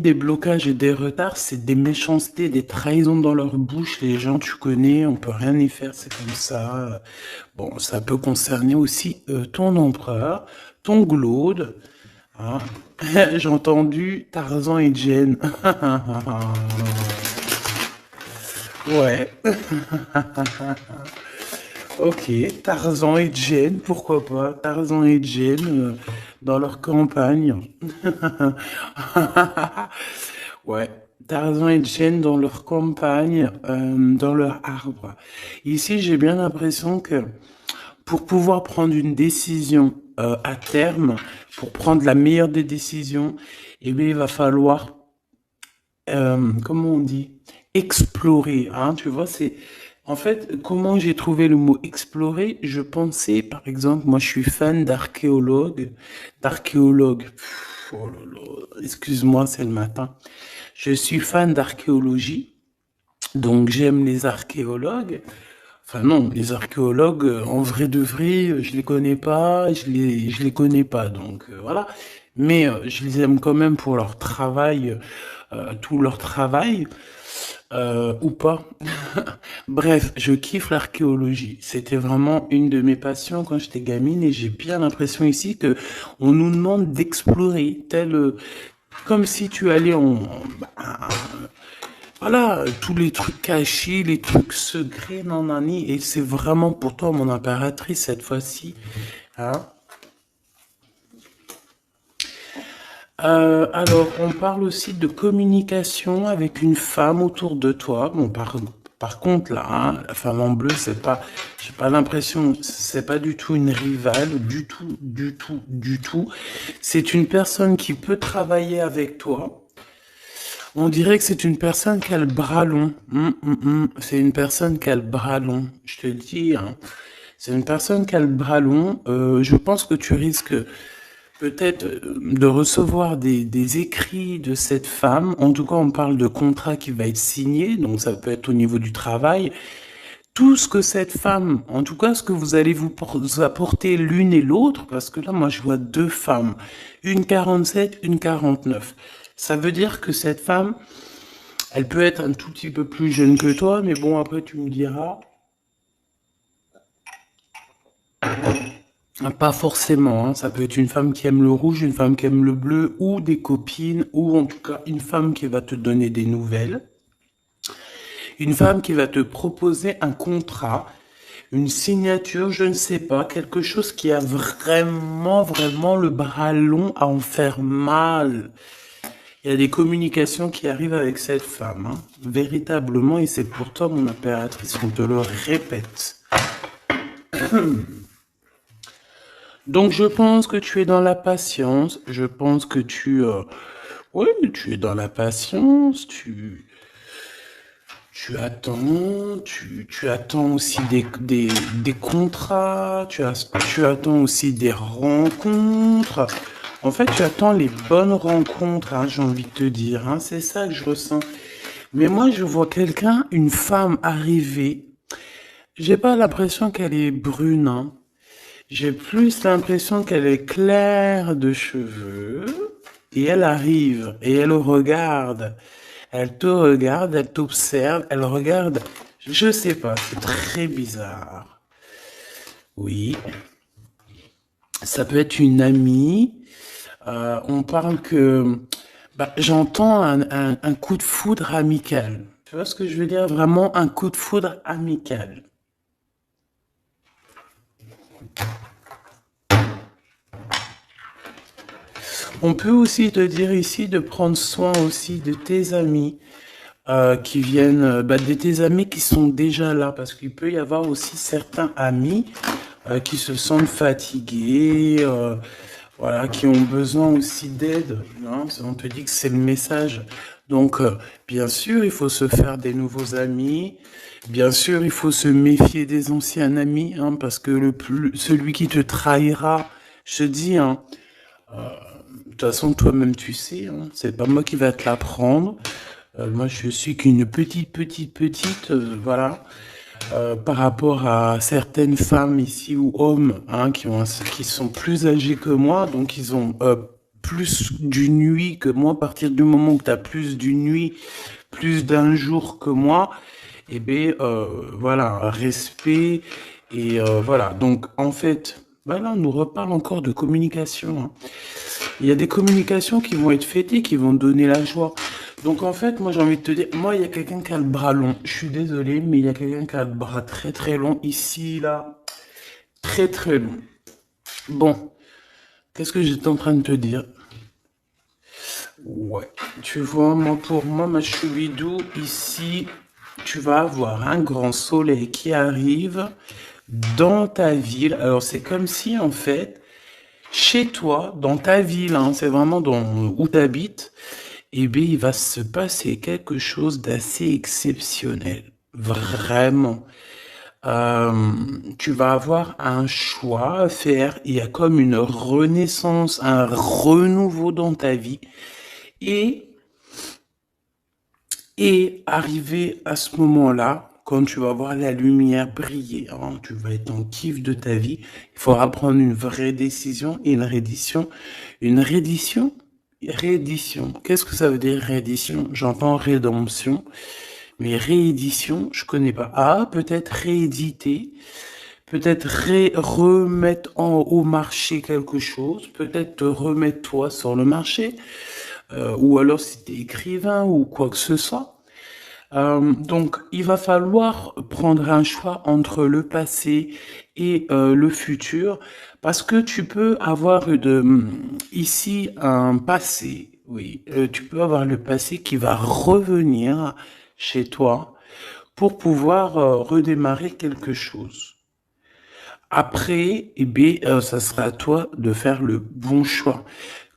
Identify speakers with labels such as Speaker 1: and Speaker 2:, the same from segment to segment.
Speaker 1: Des blocages et des retards, c'est des méchancetés, des trahisons dans leur bouche. Les gens, tu connais, on peut rien y faire, c'est comme ça. Bon, ça peut concerner aussi ton empereur, ton glaude. Hein. J'ai entendu Tarzan et Jane. Ouais. Ok, Tarzan et Jane, pourquoi pas? Tarzan et Jane dans leur campagne. Ouais, Tarzan et Jane dans leur campagne, dans leur arbre. Ici, j'ai bien l'impression que pour pouvoir prendre une décision à terme, pour prendre la meilleure des décisions, eh bien, il va falloir comment on dit, explorer, hein, tu vois, c'est, en fait, comment j'ai trouvé le mot explorer, je pensais, par exemple, moi je suis fan d'archéologue, oh là là, excuse-moi, c'est le matin, je suis fan d'archéologie, donc j'aime les archéologues, enfin non, les archéologues, en vrai de vrai, je les connais pas, je les connais pas, donc voilà. Mais je les aime quand même pour leur travail, tout leur travail, ou pas. Bref, je kiffe l'archéologie. C'était vraiment une de mes passions quand j'étais gamine et j'ai bien l'impression ici que on nous demande d'explorer, tel, comme si tu allais bah, voilà, tous les trucs cachés, les trucs secrets, nanani, et c'est vraiment pour toi, mon impératrice, cette fois-ci. Hein. Alors, on parle aussi de communication avec une femme autour de toi. Bon, par contre, là, hein, la femme en bleu, c'est pas, j'ai pas l'impression, c'est pas du tout une rivale, du tout, du tout, du tout. C'est une personne qui peut travailler avec toi. On dirait que c'est une personne qui a le bras long. C'est une personne qui a le bras long. Je te le dis, hein. C'est une personne qui a le bras long. Je pense que tu risques peut-être de recevoir des écrits de cette femme. En tout cas, on parle de contrat qui va être signé. Donc, ça peut être au niveau du travail. Tout ce que cette femme, en tout cas, ce que vous allez vous apporter l'une et l'autre, parce que là, moi, je vois deux femmes. Une 47, une 49. Ça veut dire que cette femme, elle peut être un tout petit peu plus jeune que toi, mais bon, après, tu me diras. Pas forcément, hein. Ça peut être une femme qui aime le rouge, une femme qui aime le bleu, ou des copines, ou en tout cas une femme qui va te donner des nouvelles. Une femme qui va te proposer un contrat, une signature, je ne sais pas, quelque chose qui a vraiment, vraiment le bras long à en faire mal. Il y a des communications qui arrivent avec cette femme, hein, véritablement, et c'est pourtant mon impératrice, on te le répète. Donc je pense que tu es dans la patience, je pense que oui, tu es dans la patience, tu attends, tu attends aussi des contrats, tu attends aussi des rencontres. En fait, tu attends les bonnes rencontres, hein, j'ai envie de te dire, hein, c'est ça que je ressens. Mais moi, je vois quelqu'un, une femme arriver. J'ai pas l'impression qu'elle est brune, hein. J'ai plus l'impression qu'elle est claire de cheveux. Et elle arrive, et elle regarde. Elle te regarde, elle t'observe, elle regarde. Je sais pas, c'est très bizarre. Oui, ça peut être une amie. On parle que... Bah, j'entends un coup de foudre amical. Tu vois ce que je veux dire? Vraiment un coup de foudre amical. On peut aussi te dire ici de prendre soin aussi de tes amis qui viennent, bah, de tes amis qui sont déjà là, parce qu'il peut y avoir aussi certains amis qui se sentent fatigués, voilà, qui ont besoin aussi d'aide. Hein. On te dit que c'est le message. Donc, bien sûr, il faut se faire des nouveaux amis. Bien sûr, il faut se méfier des anciens amis, hein, parce que celui qui te trahira, je te dis, hein, de toute façon, toi-même, tu sais, hein, c'est pas moi qui va te l'apprendre. Moi, je suis qu'une petite, voilà, par rapport à certaines femmes ici ou hommes, hein, qui sont plus âgés que moi, donc ils ont plus d'une nuit que moi, à partir du moment où tu as plus d'une nuit, plus d'un jour que moi, eh bien, voilà, respect, et voilà. Donc, en fait, voilà, on nous reparle encore de communication, hein. Il y a des communications qui vont être faites et qui vont donner la joie. Donc, en fait, moi, j'ai envie de te dire, moi, il y a quelqu'un qui a le bras long. Je suis désolé, mais il y a quelqu'un qui a le bras très, très long ici, là. Très, très long. Bon, qu'est-ce que j'étais en train de te dire? Ouais, tu vois, moi, pour moi, ma choubidou, ici, tu vas avoir un grand soleil qui arrive dans ta ville. Alors, c'est comme si, en fait, chez toi, dans ta ville, hein, c'est vraiment dans où tu habites, eh bien, il va se passer quelque chose d'assez exceptionnel. Vraiment. Euh, Tu vas avoir un choix à faire. Il y a comme une renaissance, un renouveau dans ta vie. Et, et arrivé à ce moment-là, quand tu vas voir la lumière briller, hein, tu vas être en kiff de ta vie, il faudra prendre une vraie décision et une reddition. Une reddition? Réédition. Qu'est-ce que ça veut dire réédition? J'entends rédemption, mais réédition, je connais pas. Ah, peut-être rééditer, peut-être remettre au marché quelque chose, peut-être te remettre toi sur le marché, ou alors si t'es écrivain ou quoi que ce soit. Donc, il va falloir prendre un choix entre le passé et le futur, parce que tu peux avoir ici un passé, oui, tu peux avoir le passé qui va revenir chez toi pour pouvoir redémarrer quelque chose. Après, eh bien, ça sera à toi de faire le bon choix.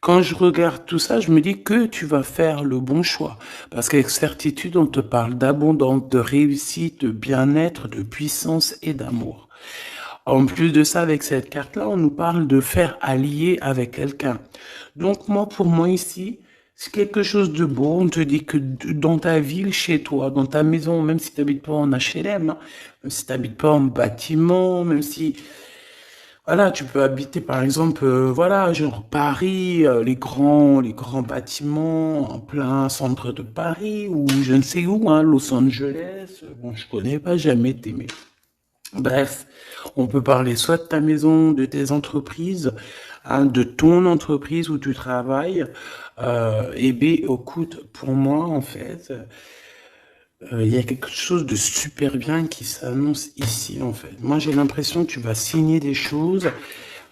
Speaker 1: Quand je regarde tout ça, je me dis que tu vas faire le bon choix. Parce qu'avec certitude, on te parle d'abondance, de réussite, de bien-être, de puissance et d'amour. En plus de ça, avec cette carte-là, on nous parle de faire allier avec quelqu'un. Donc moi, pour moi ici, c'est quelque chose de beau. On te dit que dans ta ville, chez toi, dans ta maison, même si tu n'habites pas en HLM, hein, même si tu n'habites pas en bâtiment, même si voilà, tu peux habiter par exemple, voilà, genre Paris, les grands bâtiments en plein centre de Paris ou je ne sais où, hein, Los Angeles. Bon, je connais pas, jamais été, mais bref, on peut parler soit de ta maison, de tes entreprises, hein, de ton entreprise où tu travailles. Et bien, écoute, pour moi, en fait, il y a quelque chose de super bien qui s'annonce ici, en fait. Moi, j'ai l'impression que tu vas signer des choses,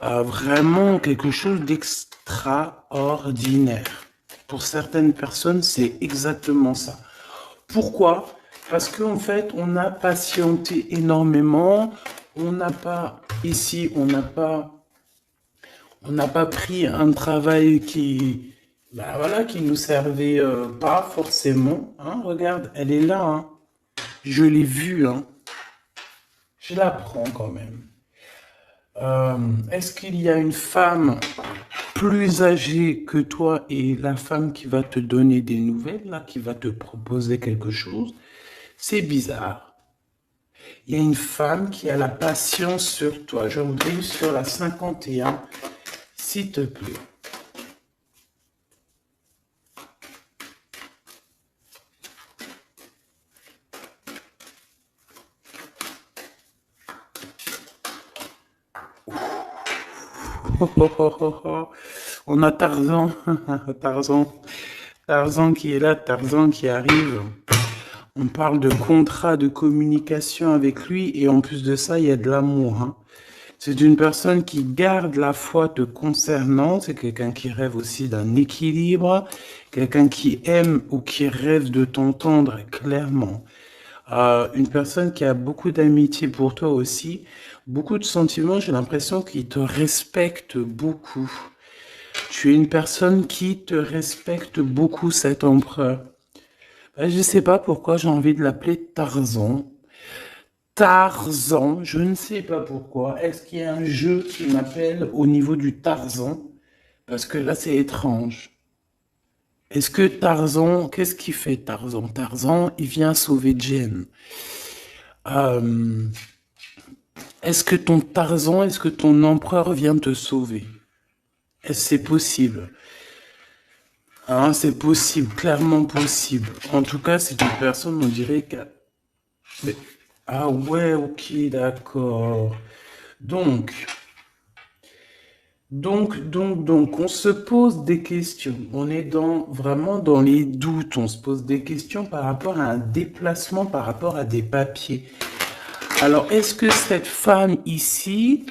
Speaker 1: vraiment quelque chose d'extraordinaire. Pour certaines personnes, c'est exactement ça. Pourquoi? Parce qu'en fait, on a patienté énormément. On n'a pas, ici, on n'a pas pris un travail qui, bah voilà, qui nous servait pas forcément. Hein, regarde, elle est là, hein. Je l'ai vue, hein. Je la prends quand même. Est-ce qu'il y a une femme plus âgée que toi et la femme qui va te donner des nouvelles, là, qui va te proposer quelque chose? C'est bizarre. Il y a une femme qui a la patience sur toi. Je brille sur la 51, s'il te plaît. On a Tarzan, Tarzan, Tarzan qui est là, Tarzan qui arrive. On parle de contrat de communication avec lui et en plus de ça, il y a de l'amour, hein. C'est une personne qui garde la foi te concernant, c'est quelqu'un qui rêve aussi d'un équilibre, quelqu'un qui aime ou qui rêve de t'entendre clairement. Une personne qui a beaucoup d'amitié pour toi aussi, beaucoup de sentiments, j'ai l'impression qu'il te respecte beaucoup. Tu es une personne qui te respecte beaucoup, cet empereur. Je sais pas pourquoi j'ai envie de l'appeler Tarzan. Tarzan, je ne sais pas pourquoi. Est-ce qu'il y a un jeu qui m'appelle au niveau du Tarzan? Parce que là, c'est étrange. Est-ce que Tarzan, qu'est-ce qu'il fait Tarzan? Tarzan, il vient sauver Jen. Euh, Est-ce que ton empereur vient te sauver? Est-ce que c'est possible? Hein, c'est possible, clairement possible. En tout cas, c'est une personne, on dirait que... mais- Ah ouais, ok, d'accord. Donc, donc, on se pose des questions. On est vraiment dans les doutes. On se pose des questions par rapport à un déplacement, par rapport à des papiers. Alors, est-ce que cette femme ici,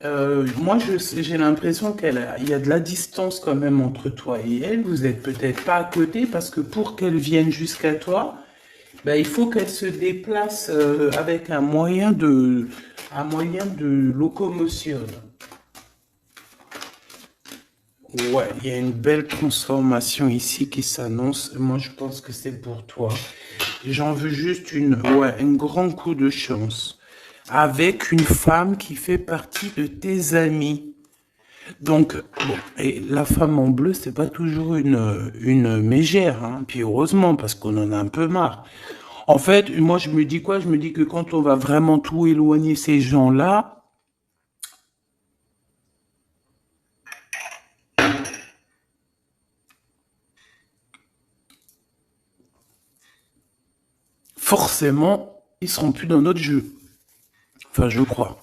Speaker 1: moi, j'ai l'impression il y a de la distance quand même entre toi et elle. Vous êtes peut-être pas à côté parce que pour qu'elle vienne jusqu'à toi, ben, il faut qu'elle se déplace avec un moyen de locomotion. Ouais, il y a une belle transformation ici qui s'annonce. Moi, je pense que c'est pour toi. J'en veux juste un grand coup de chance. Avec une femme qui fait partie de tes amis. Donc, bon, et la femme en bleu, c'est pas toujours une mégère, hein. Puis heureusement, parce qu'on en a un peu marre. En fait, moi, je me dis quoi? Je me dis que quand on va vraiment tout éloigner ces gens-là, forcément, ils seront plus dans notre jeu. Enfin, je crois.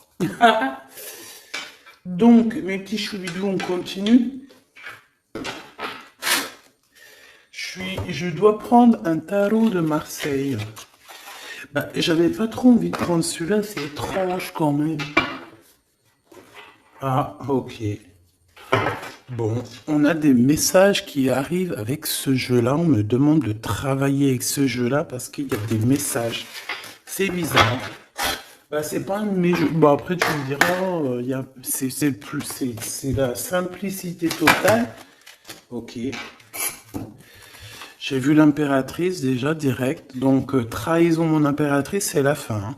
Speaker 1: Donc, mes petits choubidous, on continue. Je dois prendre un tarot de Marseille. Bah, j'avais pas trop envie de prendre celui-là, c'est étrange quand même. Ah, ok. Bon, on a des messages qui arrivent avec ce jeu-là. On me demande de travailler avec ce jeu-là parce qu'il y a des messages. C'est bizarre. Bah, c'est pas un de mes jeux. Bon, après, tu me diras, c'est la simplicité totale. Ok. J'ai vu l'impératrice déjà direct. Donc, trahison mon impératrice, c'est la fin, hein.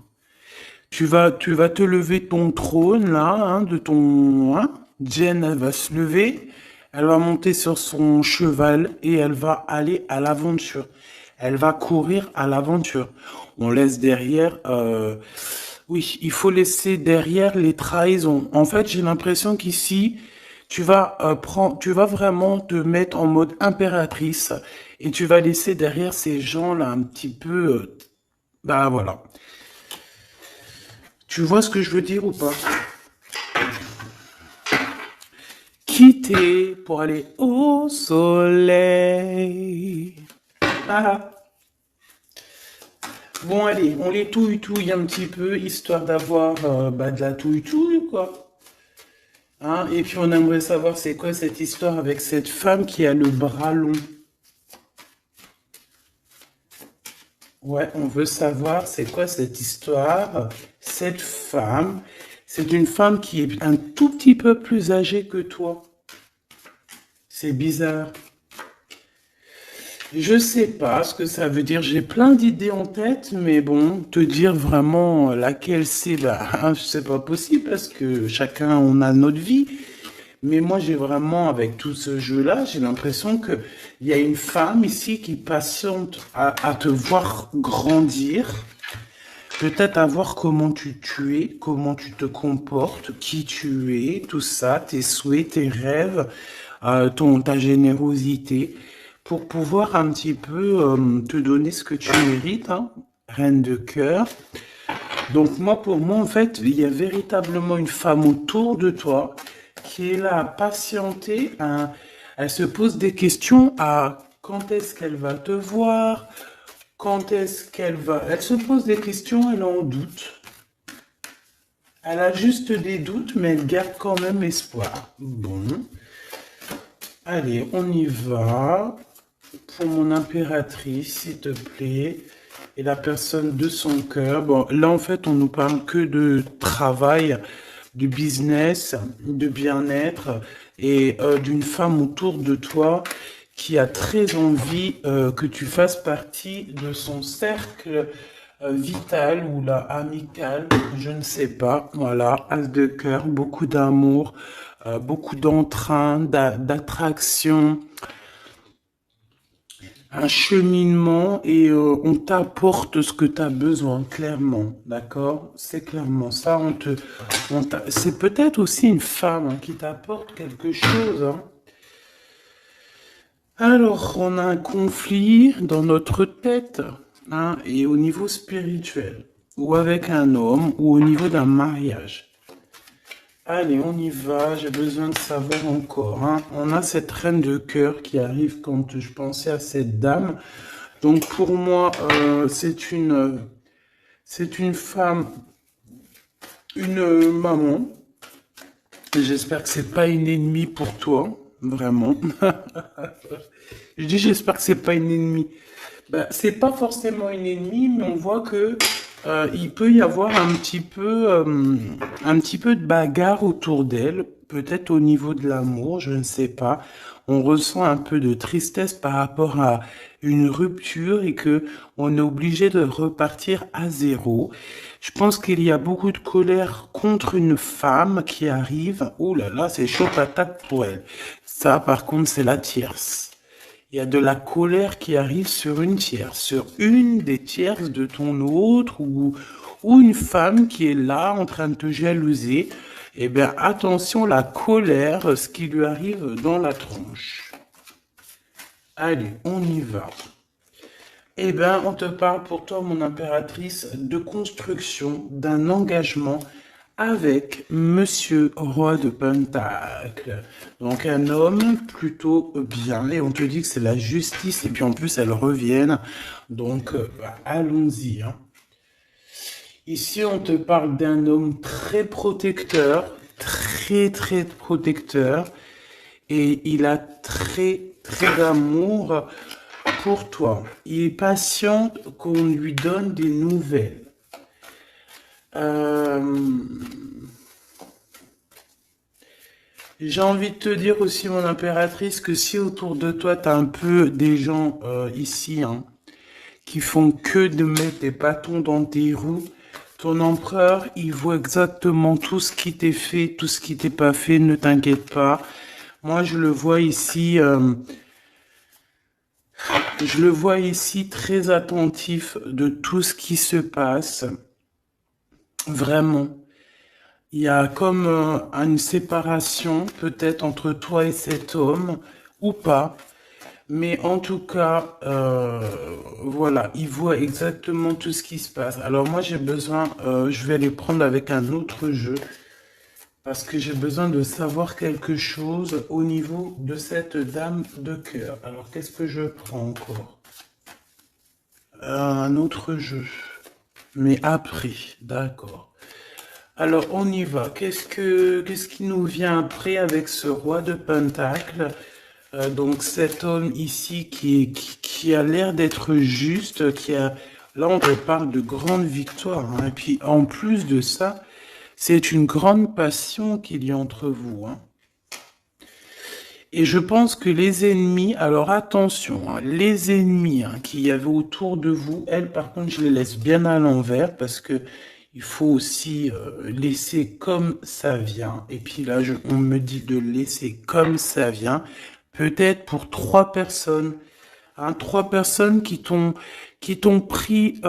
Speaker 1: Tu vas te lever de ton trône, là, hein, de ton... hein. Jen, elle va se lever, elle va monter sur son cheval et elle va aller à l'aventure. Elle va courir à l'aventure. On laisse derrière... oui, il faut laisser derrière les trahisons. En fait, j'ai l'impression qu'ici, tu vas vraiment te mettre en mode impératrice et tu vas laisser derrière ces gens-là un petit peu... bah voilà. Tu vois ce que je veux dire ou pas? Quitter pour aller au soleil. Ah. Bon, allez, on les touille-touille un petit peu, histoire d'avoir de la touille-touille, quoi. Hein, et puis on aimerait savoir c'est quoi cette histoire avec cette femme qui a le bras long. Ouais, on veut savoir c'est quoi cette histoire. Cette femme, c'est une femme qui est un tout petit peu plus âgée que toi. C'est bizarre. Je sais pas ce que ça veut dire. J'ai plein d'idées en tête, mais bon, te dire vraiment laquelle c'est, bah, hein, c'est pas possible parce que chacun on a notre vie. Mais moi, j'ai vraiment, avec tout ce jeu-là, j'ai l'impression que il y a une femme ici qui patiente à te voir grandir, peut-être à voir tu es, comment tu te comportes, qui tu es, tout ça, tes souhaits, tes rêves, ta générosité, pour pouvoir un petit peu te donner ce que tu mérites, hein, reine de cœur. Donc moi, pour moi, en fait, il y a véritablement une femme autour de toi qui est là à patienter. Elle se pose des questions à quand est-ce qu'elle va te voir, quand est-ce qu'elle va... Elle se pose des questions, elle en doute. Elle a juste des doutes, mais elle garde quand même espoir. Bon, allez, on y va. Pour mon impératrice, s'il te plaît. Et la personne de son cœur. Bon, là, en fait, on nous parle que de travail, du business, de bien-être et d'une femme autour de toi qui a très envie que tu fasses partie de son cercle vital ou là amical, je ne sais pas. Voilà, as de cœur, beaucoup d'amour, beaucoup d'entrain, d'attraction, un cheminement et on t'apporte ce que tu as besoin, clairement, d'accord? C'est clairement ça. C'est peut-être aussi une femme hein, qui t'apporte quelque chose, hein. Alors, on a un conflit dans notre tête, hein, et au niveau spirituel, ou avec un homme, ou au niveau d'un mariage. Allez, on y va, j'ai besoin de savoir encore, hein. On a cette reine de cœur qui arrive quand je pensais à cette dame. Donc pour moi, c'est une femme, une maman. J'espère que c'est pas une ennemie pour toi, vraiment. Je dis j'espère que c'est pas une ennemie. Ben, c'est pas forcément une ennemie, mais on voit que il peut y avoir un petit peu de bagarre autour d'elle, peut-être au niveau de l'amour, je ne sais pas. On ressent un peu de tristesse par rapport à une rupture et que on est obligé de repartir à zéro. Je pense qu'il y a beaucoup de colère contre une femme qui arrive. Oh là là, c'est chaud patate pour elle. Ça, par contre, c'est la tierce. Il y a de la colère qui arrive sur une tierce, sur une des tierces de ton autre ou une femme qui est là en train de te jalouser. Eh bien, attention, la colère, ce qui lui arrive dans la tronche. Allez, on y va. Eh bien, on te parle pour toi, mon impératrice, de construction, d'un engagement avec Monsieur Roi de Pentacle. Donc un homme plutôt bien, et on te dit que c'est la justice, et puis en plus elles reviennent. Donc bah, allons-y, hein. Ici, on te parle d'un homme très protecteur, très protecteur, et il a très d'amour pour toi. Il est patient qu'on lui donne des nouvelles. Euh, J'ai envie de te dire aussi, mon impératrice, que si autour de toi, tu as un peu des gens ici, hein, qui font que de mettre des bâtons dans tes roues, ton empereur, il voit exactement tout ce qui t'est fait, tout ce qui t'est pas fait, ne t'inquiète pas. Moi, je le vois ici très attentif de tout ce qui se passe. Vraiment. Il y a comme une séparation peut-être entre toi et cet homme, ou pas. Mais en tout cas, voilà, il voit exactement tout ce qui se passe. Alors moi, j'ai besoin, je vais aller prendre avec un autre jeu, parce que j'ai besoin de savoir quelque chose au niveau de cette dame de cœur. Alors, qu'est-ce que je prends encore? Un autre jeu. Mais après, d'accord. Alors, on y va. Qu'est-ce qui nous vient après avec ce roi de Pentacle? Donc, cet homme ici qui a l'air d'être juste, là, on te parle de grande victoire, hein. Et puis, en plus de ça, c'est une grande passion qu'il y a entre vous, hein. Et je pense que les ennemis, alors attention, hein, les ennemis qu'il y avait autour de vous, elles, par contre, je les laisse bien à l'envers parce que il faut aussi laisser comme ça vient. Et puis là, on me dit de laisser comme ça vient. Peut-être pour trois personnes, hein, trois personnes qui t'ont pris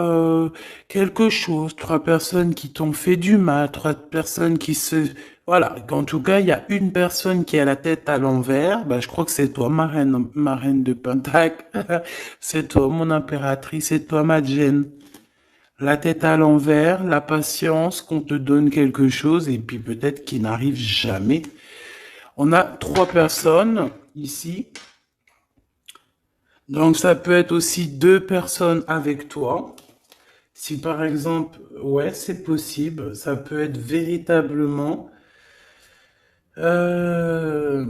Speaker 1: quelque chose, trois personnes qui t'ont fait du mal, trois personnes qui se voilà. En tout cas, il y a une personne qui a la tête à l'envers. Bah, je crois que c'est toi, ma reine de Pentacle. C'est toi, mon impératrice. C'est toi, ma Jane. La tête à l'envers, la patience qu'on te donne quelque chose et puis peut-être qu'il n'arrive jamais. On a trois personnes ici. Donc ça peut être aussi deux personnes avec toi. Si par exemple, ouais, c'est possible, ça peut être véritablement... Euh,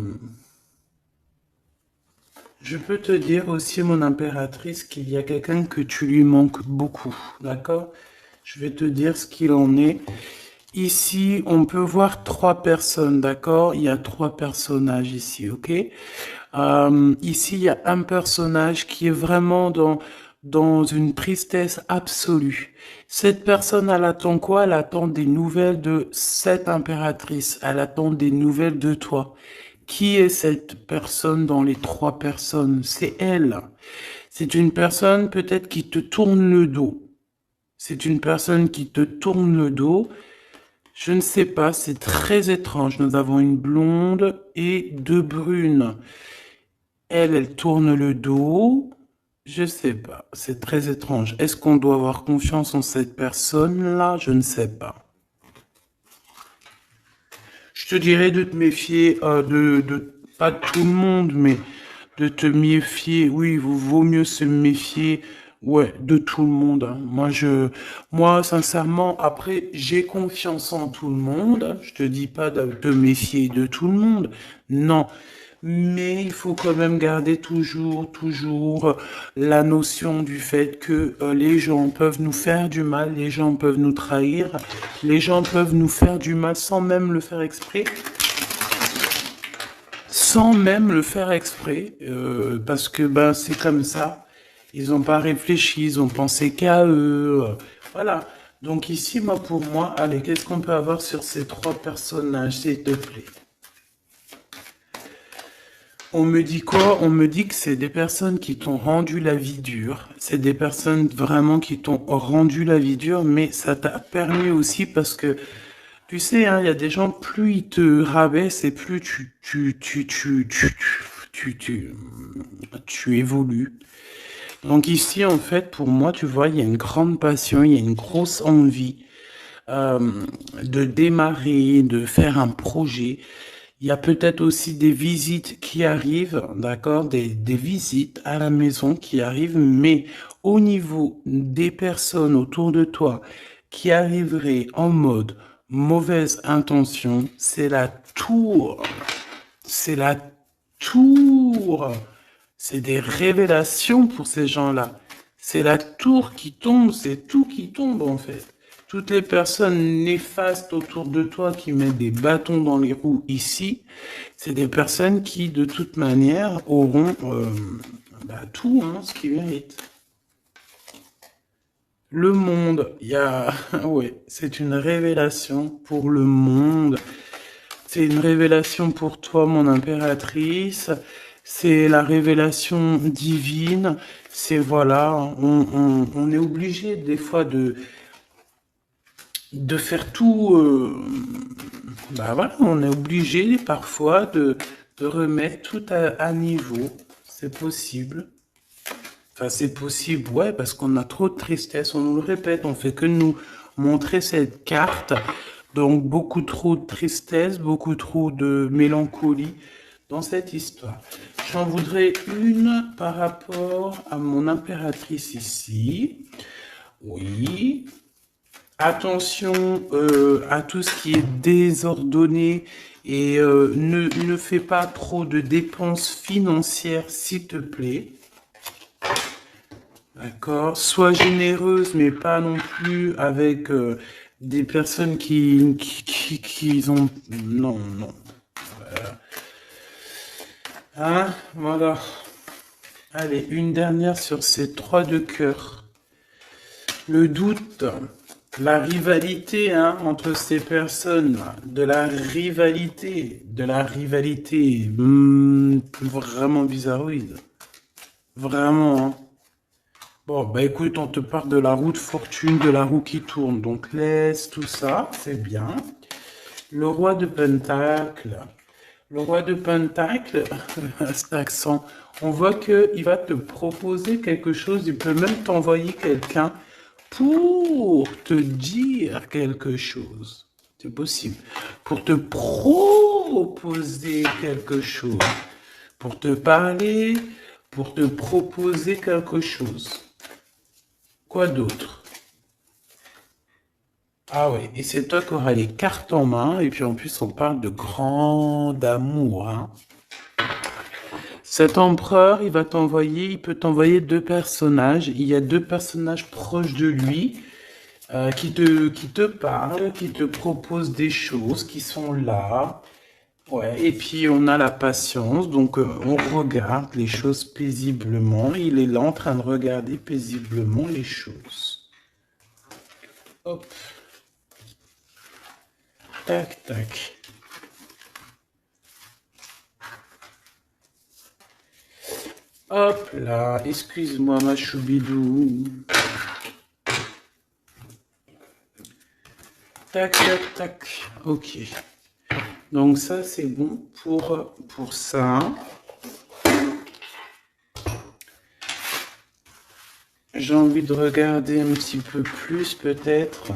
Speaker 1: je peux te dire aussi, mon impératrice, qu'il y a quelqu'un que tu lui manques beaucoup, d'accord? Je vais te dire ce qu'il en est. Ici, on peut voir trois personnes, d'accord? Il y a trois personnages ici, ok? Ici, il y a un personnage qui est vraiment dans une tristesse absolue. Cette personne, elle attend quoi? Elle attend des nouvelles de cette impératrice. Elle attend des nouvelles de toi. Qui est cette personne dans les trois personnes? C'est elle. C'est une personne peut-être qui te tourne le dos. C'est une personne qui te tourne le dos. Je ne sais pas, c'est très étrange. Nous avons une blonde et deux brunes. Elle tourne le dos. Je sais pas, c'est très étrange. Est-ce qu'on doit avoir confiance en cette personne-là? Je ne sais pas. Je te dirais de te méfier pas de tout le monde, mais de te méfier. Oui, il vaut mieux se méfier, ouais, de tout le monde, hein. Moi, sincèrement, après, j'ai confiance en tout le monde. Je te dis pas de te méfier de tout le monde. Non. Mais il faut quand même garder toujours la notion du fait que les gens peuvent nous faire du mal, les gens peuvent nous trahir, les gens peuvent nous faire du mal sans même le faire exprès, parce que ben c'est comme ça. Ils n'ont pas réfléchi, ils ont pensé qu'à eux, voilà. Donc ici, pour moi, allez, qu'est-ce qu'on peut avoir sur ces trois personnages, s'il te plaît? On me dit quoi? On me dit que c'est des personnes qui t'ont rendu la vie dure. C'est des personnes vraiment qui t'ont rendu la vie dure, mais ça t'a permis aussi parce que, tu sais, hein, il y a des gens, plus ils te rabaissent et plus tu évolues. Donc ici, en fait, pour moi, tu vois, il y a une grande passion, il y a une grosse envie euh, de démarrer, de faire un projet. Il y a peut-être aussi des visites qui arrivent, d'accord, des visites à la maison qui arrivent, mais au niveau des personnes autour de toi qui arriveraient en mode mauvaise intention, c'est la tour. C'est la tour. C'est des révélations pour ces gens-là. C'est la tour qui tombe, c'est tout qui tombe en fait. Toutes les personnes néfastes autour de toi qui mettent des bâtons dans les roues ici, c'est des personnes qui de toute manière auront tout, hein, ce qu'ils méritent. Le monde, il y a... ouais, c'est une révélation pour le monde. C'est une révélation pour toi, mon impératrice. C'est la révélation divine. C'est voilà, on est obligé des fois de faire tout. Bah voilà, on est obligé parfois de remettre tout à niveau. C'est possible. Enfin, c'est possible, ouais, parce qu'on a trop de tristesse, on nous le répète, on fait que nous montrer cette carte. Donc, beaucoup trop de tristesse, beaucoup trop de mélancolie dans cette histoire. J'en voudrais une par rapport à mon impératrice ici. Oui. Attention à tout ce qui est désordonné et ne fais pas trop de dépenses financières, s'il te plaît. D'accord. Sois généreuse, mais pas non plus avec des personnes qui ont... Non, non. Hein? Voilà. Allez, une dernière sur ces trois de cœur. Le doute, la rivalité hein, entre ces personnes, de la rivalité, vraiment bizarroïde. Vraiment, hein. Bon, bah écoute, on te parle de la roue de fortune, de la roue qui tourne. Donc laisse tout ça, c'est bien. Le roi de Pentacle. Le roi de Pentacle, cet accent, on voit qu'il va te proposer quelque chose, il peut même t'envoyer quelqu'un pour te dire quelque chose. C'est possible. Pour te proposer quelque chose. Pour te parler, pour te proposer quelque chose. Quoi d'autre? Ah oui, et c'est toi qui auras les cartes en main, et puis en plus on parle de grand amour, hein. Cet empereur, il peut t'envoyer deux personnages. Il y a deux personnages proches de lui qui te parlent, qui te proposent des choses, qui sont là. Ouais, et puis on a la patience, donc on regarde les choses paisiblement. Il est là en train de regarder paisiblement les choses. Hop, tac, tac. Hop là, excuse-moi ma choubidou. Tac, tac, tac. Ok. Donc ça, c'est bon pour ça. J'ai envie de regarder un petit peu plus peut-être.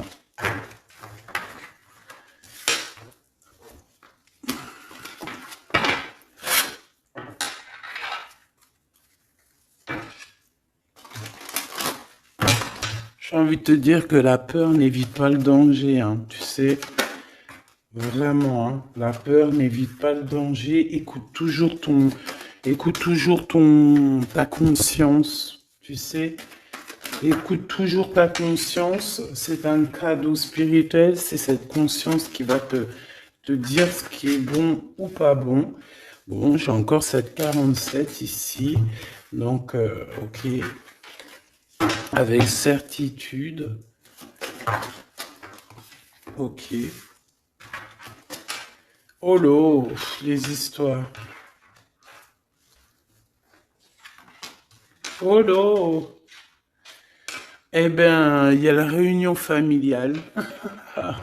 Speaker 1: J'ai envie de te dire que la peur n'évite pas le danger, hein, tu sais. Vraiment, hein, la peur n'évite pas le danger. Écoute toujours ta conscience, tu sais. Écoute toujours ta conscience. C'est un cadeau spirituel. C'est cette conscience qui va te dire ce qui est bon ou pas bon. Bon, j'ai encore cette 47 ici. Donc, ok. Avec certitude. Ok. Oh là, les histoires. Oh là. Eh ben, il y a la réunion familiale. Enfin,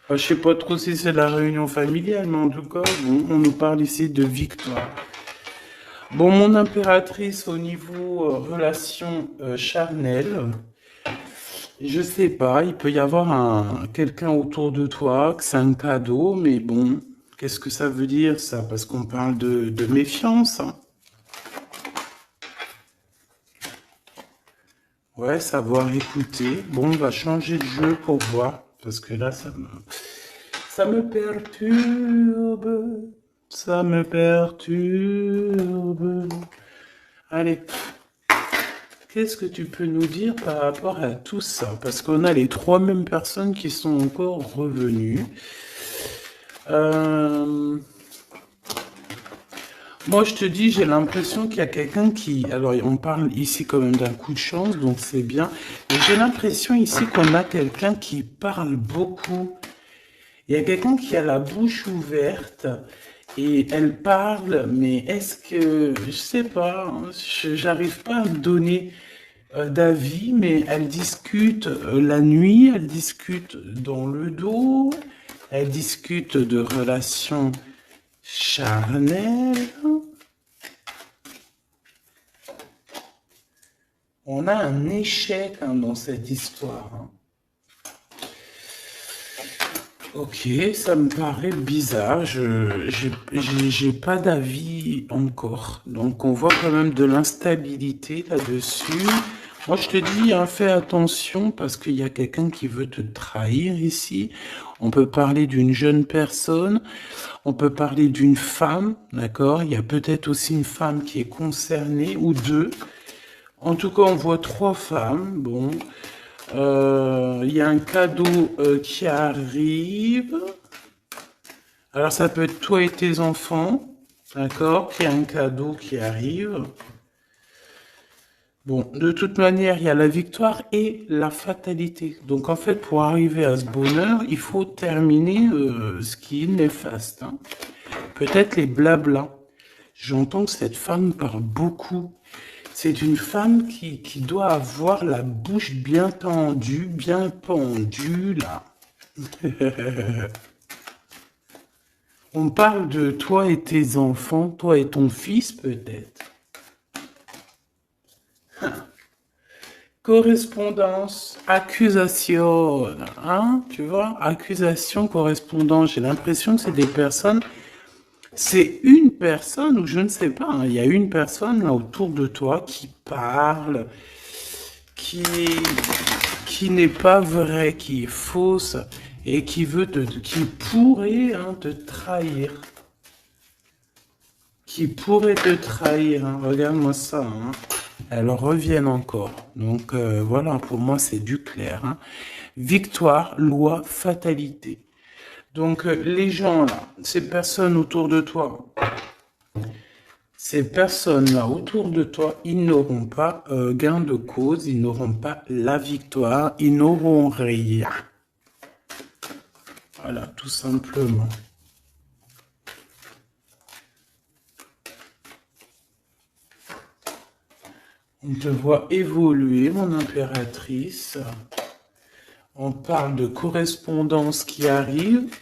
Speaker 1: je sais pas trop si c'est la réunion familiale, mais en tout cas, bon, on nous parle ici de victoire. Bon, mon impératrice au niveau relation charnelle, je sais pas, il peut y avoir quelqu'un autour de toi, que c'est un cadeau, mais bon, qu'est-ce que ça veut dire ça? Parce qu'on parle de méfiance, hein. Ouais, savoir écouter. Bon, on va changer de jeu pour voir, parce que là, ça me perturbe, ça me perturbe. Allez, qu'est-ce que tu peux nous dire par rapport à tout ça? Parce qu'on a les trois mêmes personnes qui sont encore revenues. Moi, je te dis, j'ai l'impression qu'il y a quelqu'un qui... Alors, on parle ici quand même d'un coup de chance, donc c'est bien. Mais j'ai l'impression ici qu'on a quelqu'un qui parle beaucoup. Il y a quelqu'un qui a la bouche ouverte et elle parle, mais est-ce que... Je sais pas, hein, j'arrive pas à me donner d'avis, mais elle discute la nuit, elle discute dans le dos, elle discute de relations charnel. On a un échec hein, dans cette histoire. Hein. Ok, ça me paraît bizarre. J'ai pas d'avis encore. Donc on voit quand même de l'instabilité là-dessus. Moi je te dis, hein, fais attention parce qu'il y a quelqu'un qui veut te trahir ici. On peut parler d'une jeune personne. On peut parler d'une femme, d'accord? Il y a peut-être aussi une femme qui est concernée, ou deux. En tout cas, on voit trois femmes. Bon, il y a un cadeau qui arrive. Alors, ça peut être toi et tes enfants, d'accord? Il y a un cadeau qui arrive. Bon, de toute manière, il y a la victoire et la fatalité. Donc, en fait, pour arriver à ce bonheur, il faut terminer ce qui est néfaste. Hein. Peut-être les blablas. J'entends que cette femme parle beaucoup. C'est une femme qui doit avoir la bouche bien tendue, bien pendue, là. On parle de toi et tes enfants, toi et ton fils, peut-être. Correspondance, accusation, hein, tu vois, accusation, correspondance. J'ai l'impression que c'est des personnes, c'est une personne, ou je ne sais pas, hein, il y a une personne là autour de toi qui parle, qui, qui n'est pas vraie, qui est fausse, et qui qui pourrait hein, te trahir. Qui pourrait te trahir, hein. Regarde-moi ça, hein. Elles reviennent encore. Donc voilà, pour moi c'est du clair. Hein. Victoire, loi, fatalité. Donc les gens là, ces personnes autour de toi, ces personnes-là autour de toi, ils n'auront pas gain de cause, ils n'auront pas la victoire, ils n'auront rien. Voilà, tout simplement. On te voit évoluer, mon impératrice. On parle de correspondance qui arrive,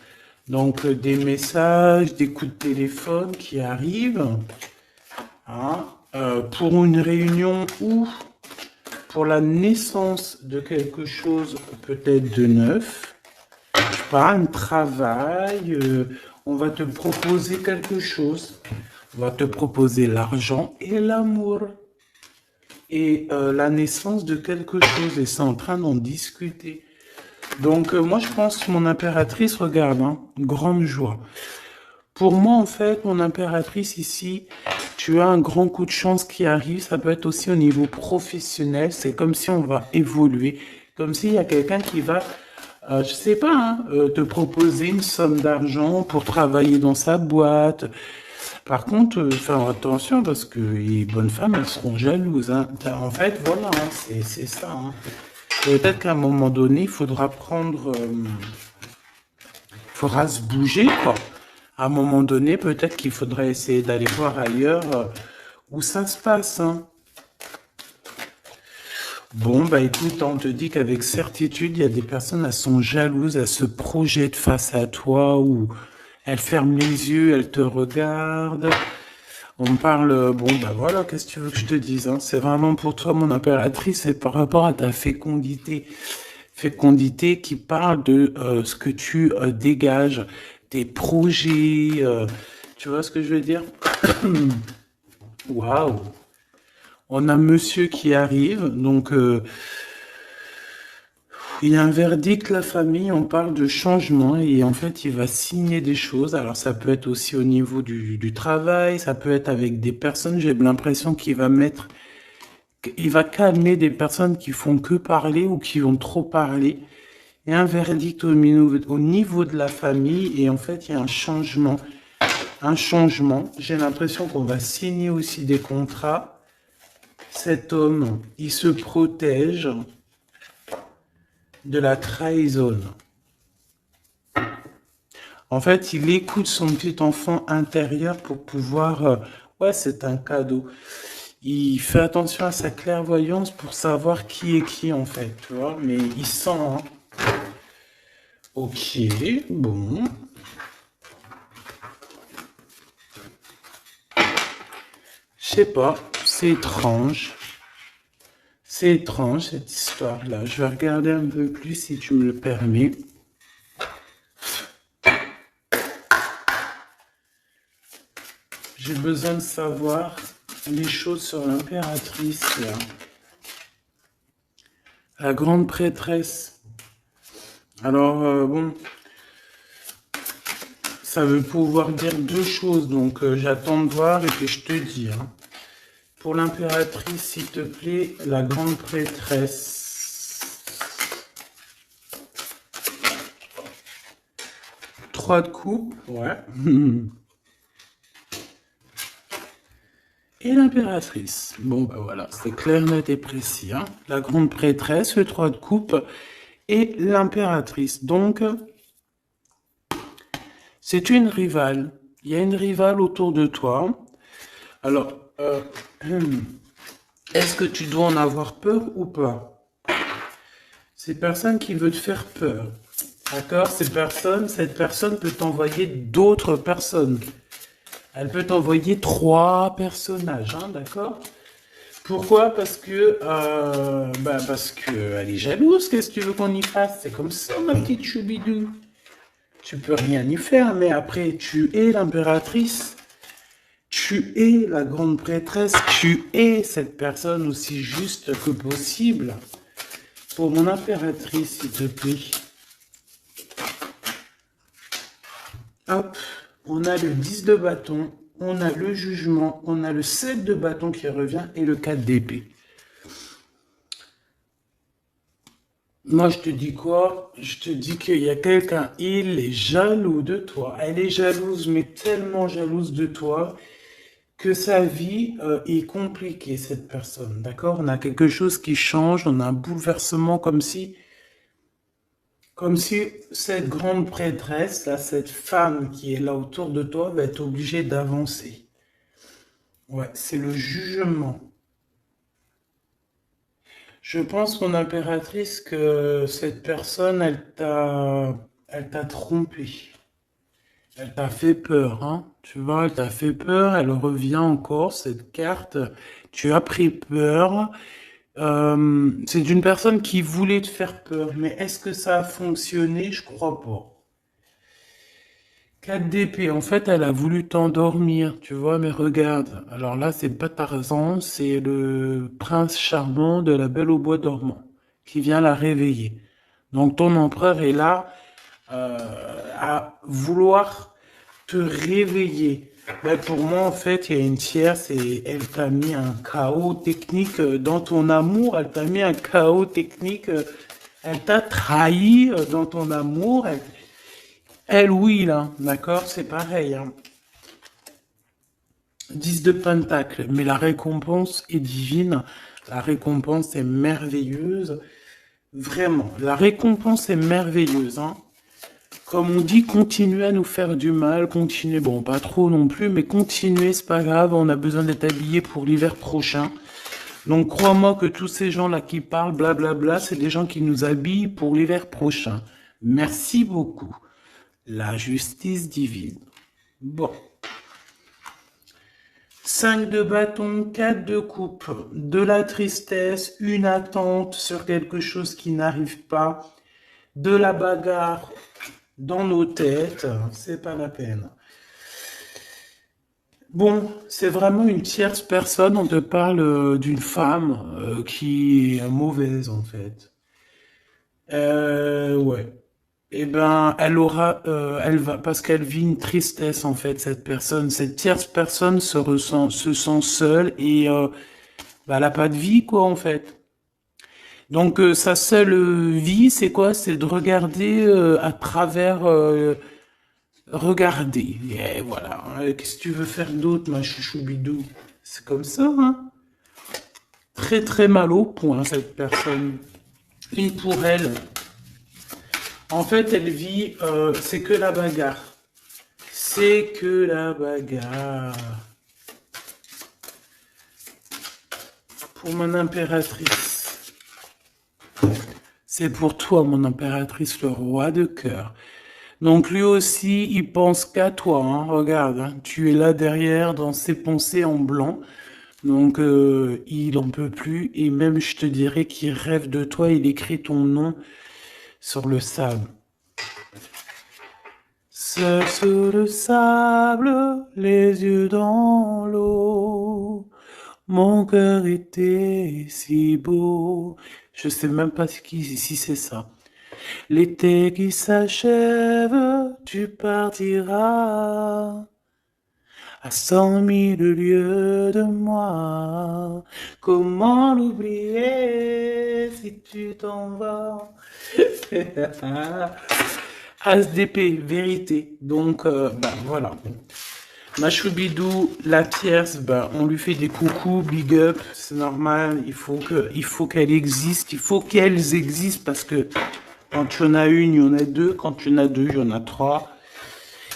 Speaker 1: donc des messages, des coups de téléphone qui arrivent, hein, pour une réunion où pour la naissance de quelque chose peut-être de neuf, pas un travail, on va te proposer quelque chose, on va te proposer l'argent et l'amour, et la naissance de quelque chose, et c'est en train d'en discuter. Donc moi je pense que mon impératrice, regarde, hein, grande joie. Pour moi en fait, mon impératrice ici, tu as un grand coup de chance qui arrive, ça peut être aussi au niveau professionnel, c'est comme si on va évoluer, comme s'il y a quelqu'un qui va, je sais pas, hein, te proposer une somme d'argent pour travailler dans sa boîte. Par contre, faire attention parce que les bonnes femmes, elles seront jalouses, hein. En fait, voilà, hein, c'est ça, hein. Peut-être qu'à un moment donné, il faudra prendre, faudra se bouger, quoi. À un moment donné, peut-être qu'il faudrait essayer d'aller voir ailleurs où ça se passe, hein. Bon, bah écoute, on te dit qu'avec certitude, il y a des personnes, elles sont jalouses, elles se projettent face à toi ou elles ferment les yeux, elles te regardent. On me parle, bon, bah voilà, qu'est-ce que tu veux que je te dise, hein? C'est vraiment pour toi, mon impératrice, c'est par rapport à ta fécondité. Fécondité qui parle de ce que tu dégages, tes projets, tu vois ce que je veux dire? Waouh! On a monsieur qui arrive, donc il y a un verdict, la famille, on parle de changement et en fait il va signer des choses. Alors ça peut être aussi au niveau du travail, ça peut être avec des personnes, j'ai l'impression qu'il va mettre, il va calmer des personnes qui font que parler ou qui vont trop parler. Il y a un verdict au niveau de la famille et en fait il y a un changement. Un changement. J'ai l'impression qu'on va signer aussi des contrats. Cet homme, il se protège de la trahison. En fait, il écoute son petit enfant intérieur pour pouvoir... ouais, c'est un cadeau. Il fait attention à sa clairvoyance pour savoir qui est qui, en fait, tu vois. Mais il sent, hein. Ok, bon. Je sais pas, c'est étrange. C'est étrange, cette histoire-là. Je vais regarder un peu plus, si tu me le permets. J'ai besoin de savoir les choses sur l'impératrice, là. La grande prêtresse. Alors, bon, ça veut pouvoir dire deux choses, donc j'attends de voir et puis je te dis, hein. Pour l'impératrice, s'il te plaît, la grande prêtresse. 3 de coupe, ouais. Et l'impératrice. Bon, bah voilà, c'est clair, net et précis, hein. La grande prêtresse, le 3 de coupe et l'impératrice. Donc, c'est une rivale. Il y a une rivale autour de toi. Alors, est-ce que tu dois en avoir peur ou pas? Ces personnes qui veulent te faire peur. D'accord? Cette personne peut t'envoyer d'autres personnes. Elle peut t'envoyer 3 personnages, hein, d'accord? Pourquoi? Parce que elle est jalouse. Qu'est-ce que tu veux qu'on y fasse? C'est comme ça, ma petite choubidou. Tu peux rien y faire, mais après, tu es l'impératrice. Tu es la grande prêtresse. Tu es cette personne aussi juste que possible. Pour mon impératrice, s'il te plaît. Hop, on a le 10 de bâton, on a le jugement, on a le 7 de bâton qui revient et le 4 d'épée. Moi, je te dis quoi? Je te dis qu'il y a quelqu'un, il est jaloux de toi. Elle est jalouse, mais tellement jalouse de toi que sa vie est compliquée, cette personne. D'accord? On a quelque chose qui change, on a un bouleversement comme si cette grande prêtresse, là, cette femme qui est là autour de toi, va être obligée d'avancer. Ouais, c'est le jugement. Je pense, mon impératrice, que cette personne, elle t'a trompé. Elle t'a fait peur, hein. Tu vois, elle t'a fait peur, elle revient encore, cette carte. Tu as pris peur. C'est d'une personne qui voulait te faire peur, mais est-ce que ça a fonctionné? Je crois pas. 4 d'épée, en fait, elle a voulu t'endormir, tu vois, mais regarde. Alors là, c'est pas Tarzan, c'est le prince charmant de la Belle au bois dormant, qui vient la réveiller. Donc ton empereur est là euh, à vouloir te réveiller. Ben, pour moi, en fait, il y a une tierce et elle t'a mis un chaos technique dans ton amour. Elle t'a mis un chaos technique. Elle t'a trahi dans ton amour. Elle, oui, là, d'accord, c'est pareil. Hein. 10 de pentacle, mais la récompense est divine. La récompense est merveilleuse. Vraiment, la récompense est merveilleuse. Hein. Comme on dit, continuez à nous faire du mal, continuez, bon, pas trop non plus, mais continuez, c'est pas grave, on a besoin d'être habillés pour l'hiver prochain. Donc crois-moi que tous ces gens-là qui parlent, blablabla, c'est des gens qui nous habillent pour l'hiver prochain. Merci beaucoup. La justice divine. Bon. 5 de bâton, 4 de coupe, de la tristesse, une attente sur quelque chose qui n'arrive pas, de la bagarre dans nos têtes, c'est pas la peine. Bon, c'est vraiment une tierce personne, on te parle d'une femme qui est mauvaise en fait. Ouais. Eh ben, elle va, parce qu'elle vit une tristesse en fait, cette personne. Cette tierce personne se sent seule et bah, elle a pas de vie quoi en fait. Donc sa seule vie, c'est quoi? C'est de regarder à travers, regarder. Et voilà. Qu'est-ce que tu veux faire d'autre, ma chouchou bidou? C'est comme ça, hein? Très très mal au point cette personne. Une pour elle. En fait, elle vit, c'est que la bagarre. C'est que la bagarre. Pour mon impératrice. C'est pour toi, mon impératrice, le roi de cœur. Donc lui aussi, il pense qu'à toi. Hein. Regarde, hein, tu es là derrière dans ses pensées en blanc. Donc il en peut plus. Et même, je te dirais qu'il rêve de toi. Il écrit ton nom sur le sable. Seul sur le sable, les yeux dans l'eau. Mon cœur était si beau. Je sais même pas si c'est ça. L'été qui s'achève, tu partiras à 100 000 lieues de moi. Comment l'oublier si tu t'en vas? As d'épée, vérité. Donc, bah, voilà. Machoubidou, la tierce, bah, on lui fait des coucous, big up, c'est normal. Il faut qu'elle existe, il faut qu'elles existent parce que quand tu en as une, il y en a deux. Quand tu en as deux, il y en a trois.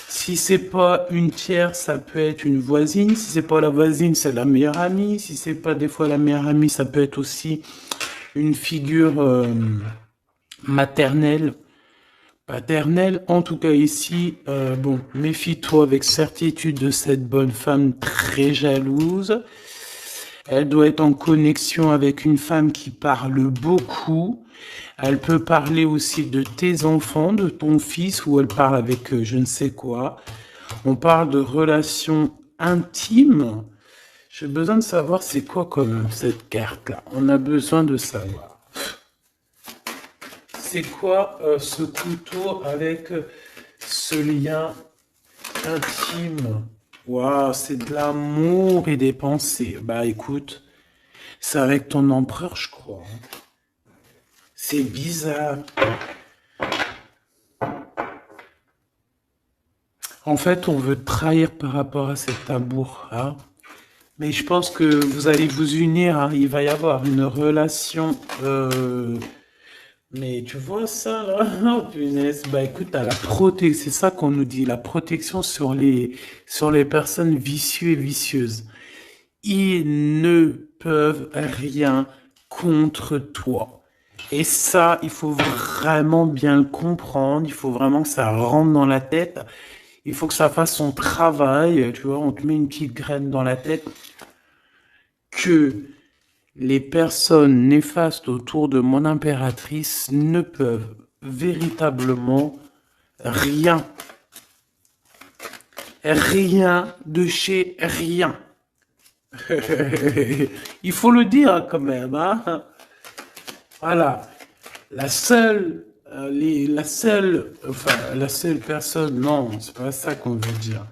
Speaker 1: Si c'est pas une tierce, ça peut être une voisine. Si c'est pas la voisine, c'est la meilleure amie. Si c'est pas des fois la meilleure amie, ça peut être aussi une figure maternelle, paternelle. En tout cas ici, bon, méfie-toi avec certitude de cette bonne femme très jalouse. Elle doit être en connexion avec une femme qui parle beaucoup. Elle peut parler aussi de tes enfants, de ton fils, ou elle parle avec je ne sais quoi. On parle de relations intimes. J'ai besoin de savoir c'est quoi comme cette carte-là. On a besoin de savoir. C'est quoi ce couteau avec ce lien intime? Waouh, c'est de l'amour et des pensées. Bah écoute, c'est avec ton empereur, je crois. C'est bizarre. En fait, on veut te trahir par rapport à cet amour. Hein. Mais je pense que vous allez vous unir. Hein. Il va y avoir une relation. Mais tu vois ça là? Oh punaise. Bah écoute, t'as la protection. C'est ça qu'on nous dit. La protection sur les personnes vicieuses et vicieuses. Ils ne peuvent rien contre toi. Et ça, il faut vraiment bien le comprendre. Il faut vraiment que ça rentre dans la tête. Il faut que ça fasse son travail. Tu vois, on te met une petite graine dans la tête que Les personnes néfastes autour de mon impératrice ne peuvent véritablement rien. Rien de chez rien. Il faut le dire quand même, hein. Voilà. La seule, la seule personne, non, c'est pas ça qu'on veut dire.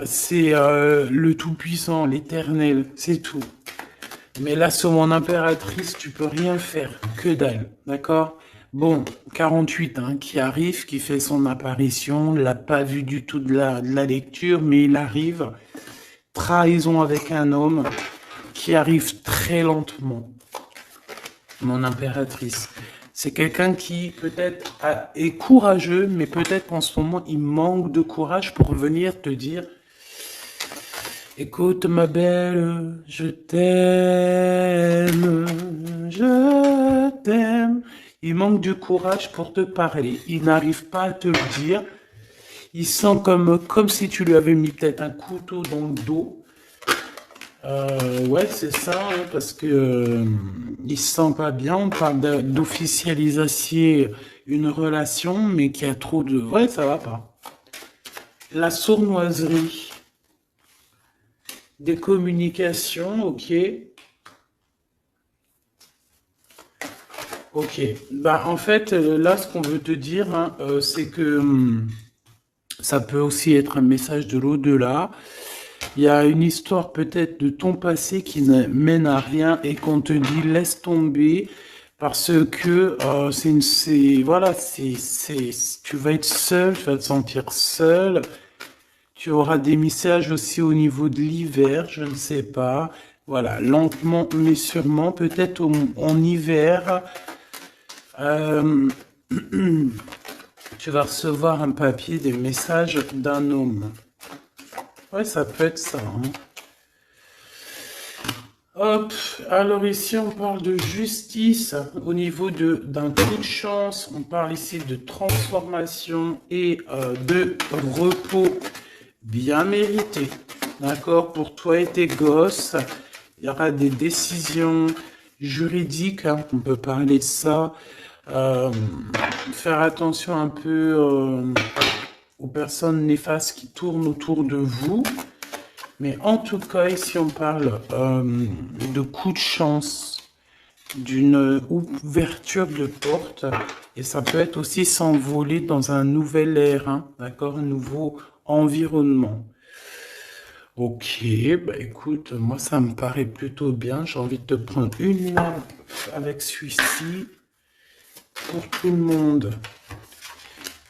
Speaker 1: C'est le Tout-Puissant, l'Éternel, c'est tout. Mais là, sur mon impératrice, tu peux rien faire, que dalle, d'accord? Bon, 48, hein, qui arrive, qui fait son apparition, l'a pas vu du tout de la lecture, mais il arrive. Trahison avec un homme qui arrive très lentement. Mon impératrice. C'est quelqu'un qui peut-être est courageux, mais peut-être qu'en ce moment, il manque de courage pour venir te dire écoute ma belle, je t'aime, je t'aime. Il manque de courage pour te parler. Il n'arrive pas à te le dire. Il sent comme si tu lui avais mis peut-être un couteau dans le dos. Ouais, c'est ça, hein, parce que il se sent pas bien. On parle d'officialiser une relation, mais qui a trop de... Ouais, ça va pas. La sournoiserie. Des communications, ok. Ok. Bah, en fait, là, ce qu'on veut te dire, hein, c'est que ça peut aussi être un message de l'au-delà. Il y a une histoire peut-être de ton passé qui ne mène à rien et qu'on te dit laisse tomber parce que voilà, tu vas être seul, tu vas te sentir seul. Tu auras des messages aussi au niveau de l'hiver, je ne sais pas. Voilà, lentement mais sûrement, peut-être en hiver, euh, tu vas recevoir un papier, des messages d'un homme. Ouais, ça peut être ça, hein. Hop, alors ici on parle de justice au niveau d'un coup de chance, on parle ici de transformation et de repos bien mérité, d'accord, pour toi et tes gosses. Il y aura des décisions juridiques, hein, on peut parler de ça. Faire attention un peu aux personnes néfastes qui tournent autour de vous. Mais en tout cas, ici, on parle de coup de chance, d'une ouverture de porte. Et ça peut être aussi s'envoler dans un nouvel air, hein, d'accord, un nouveau environnement. Ok, bah écoute, moi, ça me paraît plutôt bien. J'ai envie de te prendre une lampe avec celui-ci pour tout le monde.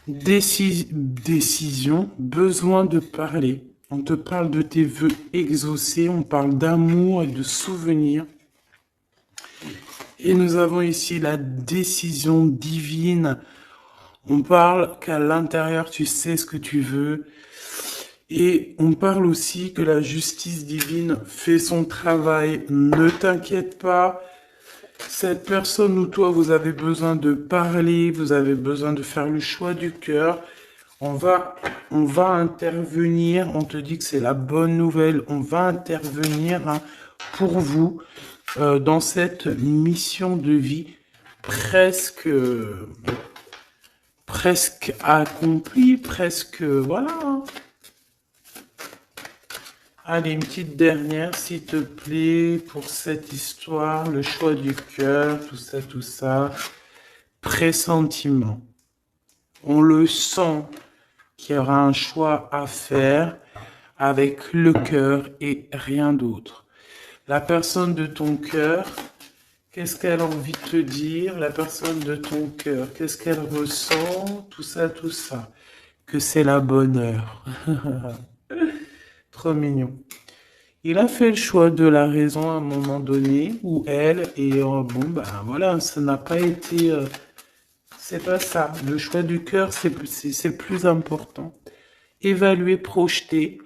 Speaker 1: Décision, besoin de parler. On te parle de tes vœux exaucés, on parle d'amour et de souvenirs. Et nous avons ici la décision divine. On parle qu'à l'intérieur, tu sais ce que tu veux. Et on parle aussi que la justice divine fait son travail. Ne t'inquiète pas. Cette personne ou toi, vous avez besoin de parler, vous avez besoin de faire le choix du cœur. On va intervenir, on te dit que c'est la bonne nouvelle, on va intervenir, hein, pour vous dans cette mission de vie presque accomplie, presque, voilà, hein. Allez, une petite dernière, s'il te plaît, pour cette histoire, le choix du cœur, tout ça, tout ça. Pressentiment. On le sent qu'il y aura un choix à faire avec le cœur et rien d'autre. La personne de ton cœur, qu'est-ce qu'elle a envie de te dire? La personne de ton cœur, qu'est-ce qu'elle ressent? Tout ça, tout ça. Que c'est la bonne heure. Trop mignon. Il a fait le choix de la raison à un moment donné, ou elle, et bon, ben voilà, ça n'a pas été... c'est pas ça. Le choix du cœur, c'est plus important. Évaluer, projeter,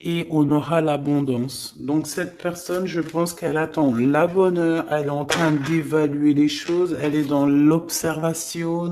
Speaker 1: et on aura l'abondance. Donc cette personne, je pense qu'elle attend la bonne heure, elle est en train d'évaluer les choses, elle est dans l'observation,